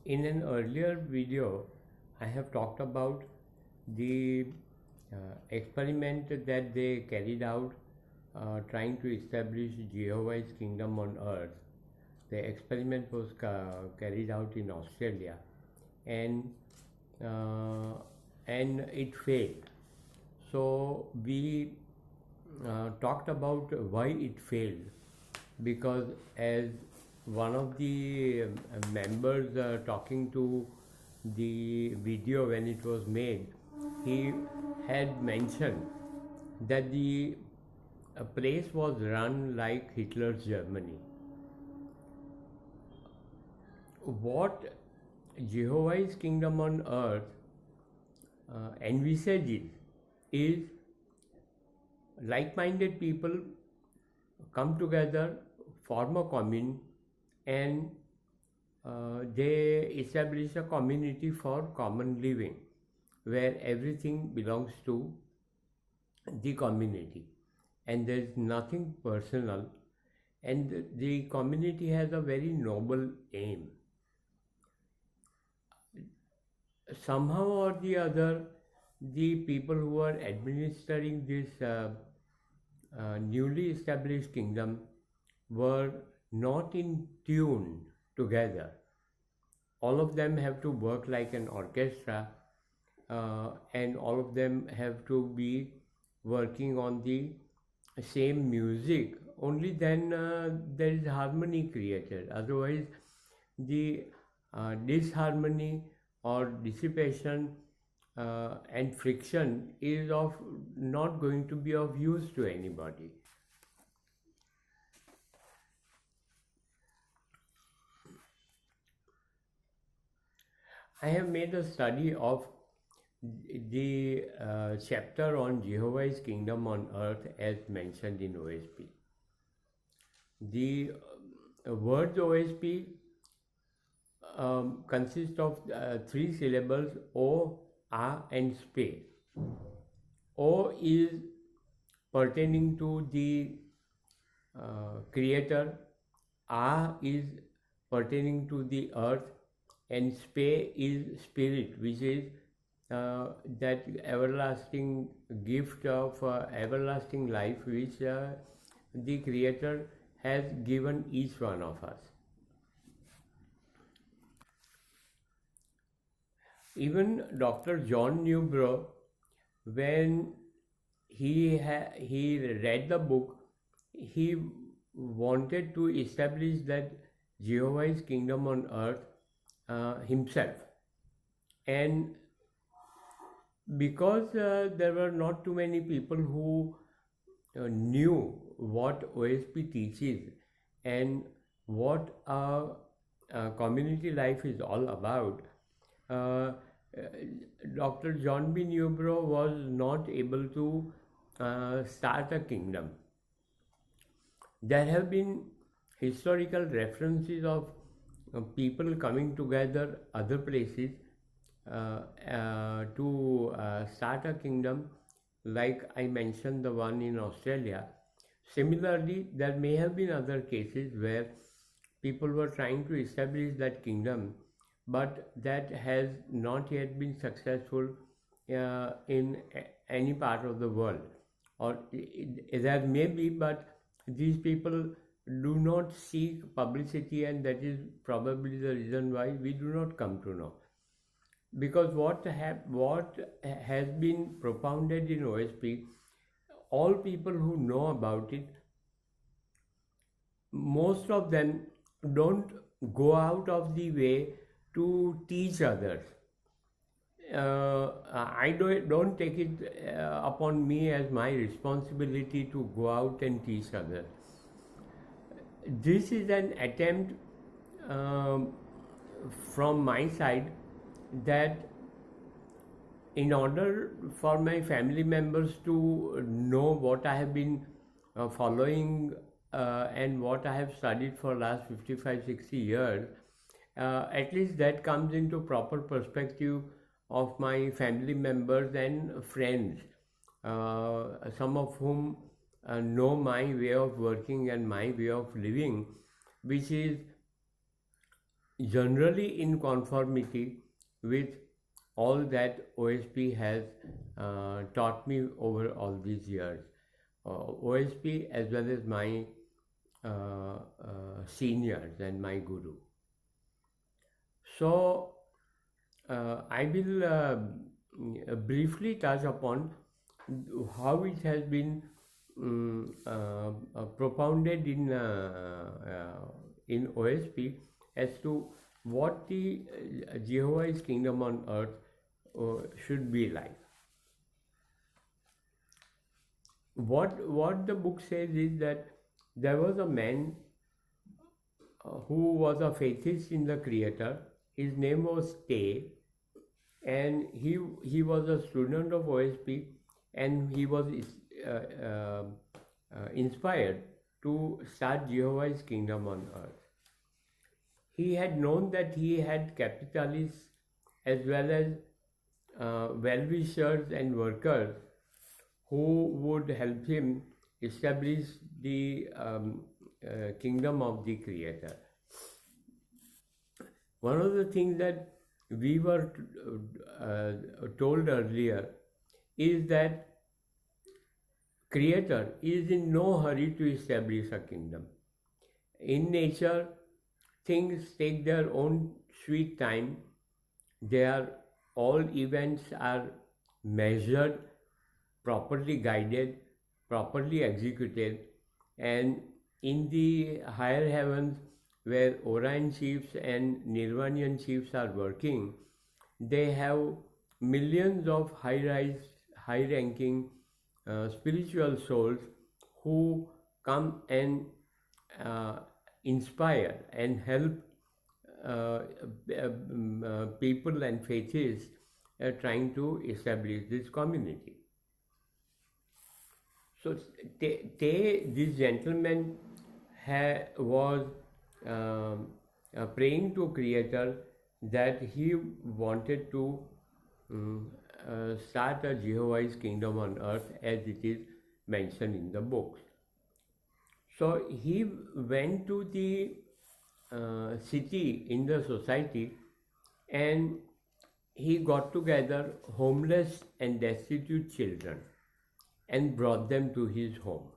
In an earlier video, I have talked about the experiment that they carried out trying to establish Jehovah's kingdom on earth. The experiment was carried out in Australia, and uh, and it failed. So we talked about why it failed, because as one of the members talking to the video when it was made, he had mentioned that the place was run like Hitler's Germany. What Jehovah's kingdom on earth envisages is like-minded people come together, form a commune, and they establish a community for common living where everything belongs to the community and there is nothing personal, and the community has a very noble aim. Somehow or the other, the people who are administering this newly established kingdom were not in tune together. All of them have to work like an orchestra, and all of them have to be working on the same music. Only then there is harmony created. Otherwise, the disharmony or dissipation and friction is of not going to be of use to anybody. I have made a study of the chapter on Jehovah's kingdom on earth as mentioned in OSP. The word OSP consists of three syllables: O, A, and space. O is pertaining to the creator, A is pertaining to the earth, and Spe is spirit, which is that everlasting gift of everlasting life which the creator has given each one of us. Even Dr. John Newbrough, when he read the book, he wanted to establish that Jehovah's kingdom on earth himself, and because there were not too many people who knew what OSP teaches and what community life is all about, uh, Dr. John B. Newbrough was not able to start a kingdom. There have been historical references of people coming together other places to start a kingdom, like I mentioned the one in Australia. Similarly, there may have been other cases where people were trying to establish that kingdom, but that has not yet been successful in any part of the world. Or there may be, but these people do not seek publicity, and that is probably the reason why we do not come to know. Because what has been propounded in OSP, all people who know about it, most of them don't go out of the way to teach others. I don't take it upon me as my responsibility to go out and teach others. This is an attempt from my side that in order for my family members to know what I have been following and what I have studied for last 55-60 years, at least that comes into proper perspective of my family members and friends, some of whom know my way of working and my way of living, which is generally in conformity with all that OSP has taught me over all these years. OSP as well as my seniors and my guru. So I will briefly touch upon how it has been propounded in OSP as to what the Jehovah's kingdom on earth should be like. What the book says is that there was a man who was a faithist in the Creator. His name was Tay, and he was a student of OSP, and he was inspired to start Jehovah's kingdom on earth. He had known that he had capitalists as well as well-wishers and workers who would help him establish the kingdom of the Creator. One of the things that we were told earlier is that Creator is in no hurry to establish a kingdom. In nature, things take their own sweet time. All events are measured, properly guided, properly executed, and in the higher heavens where Orion chiefs and Nirvanian chiefs are working, they have millions of high-ranking spiritual souls who come and inspire and help people and faithists trying to establish this community. So this gentleman was praying to Creator that he wanted to start a Jehovah's kingdom on earth as it is mentioned in the books. So he went to the city in the society, and he got together homeless and destitute children and brought them to his home.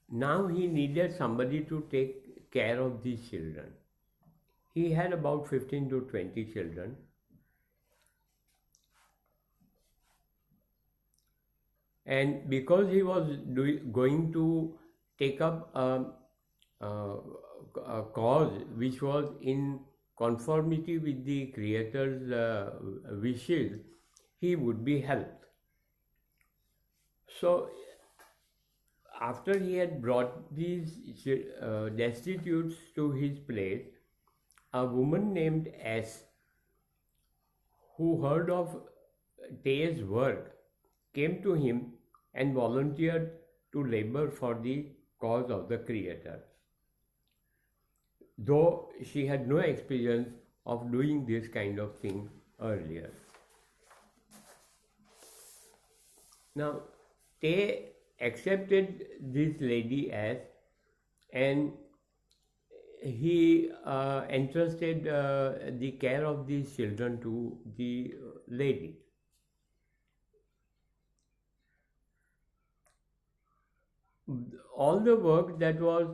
Now he needed somebody to take care of these children. He had about 15 to 20 children. And because he was going to take up a cause which was in conformity with the Creator's wishes, he would be helped. So after he had brought these destitutes to his place, a woman named S, who heard of Tay's work, came to him and volunteered to labor for the cause of the Creator, though she had no experience of doing this kind of thing earlier. Now, Tay accepted this lady as, and he entrusted the care of these children to the lady. All the work that was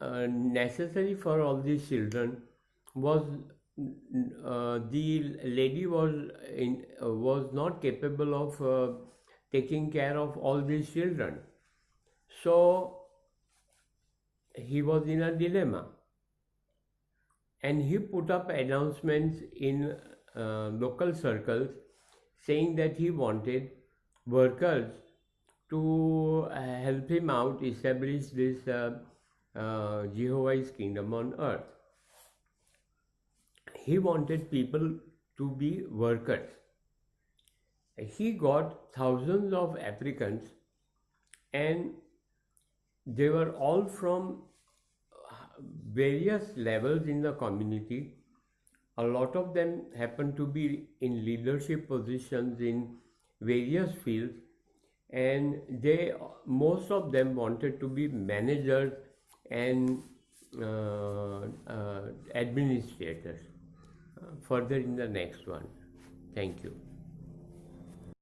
necessary for all these children was the lady was not capable of taking care of all these children. So he was in a dilemma, and he put up announcements in local circles saying that he wanted workers to help him out establish this Jehovah's kingdom on earth. He wanted people to be workers. He got thousands of applicants, and they were all from various levels in the community. A lot of them happened to be in leadership positions in various fields, and most of them wanted to be managers and administrators further in the next one. Thank you.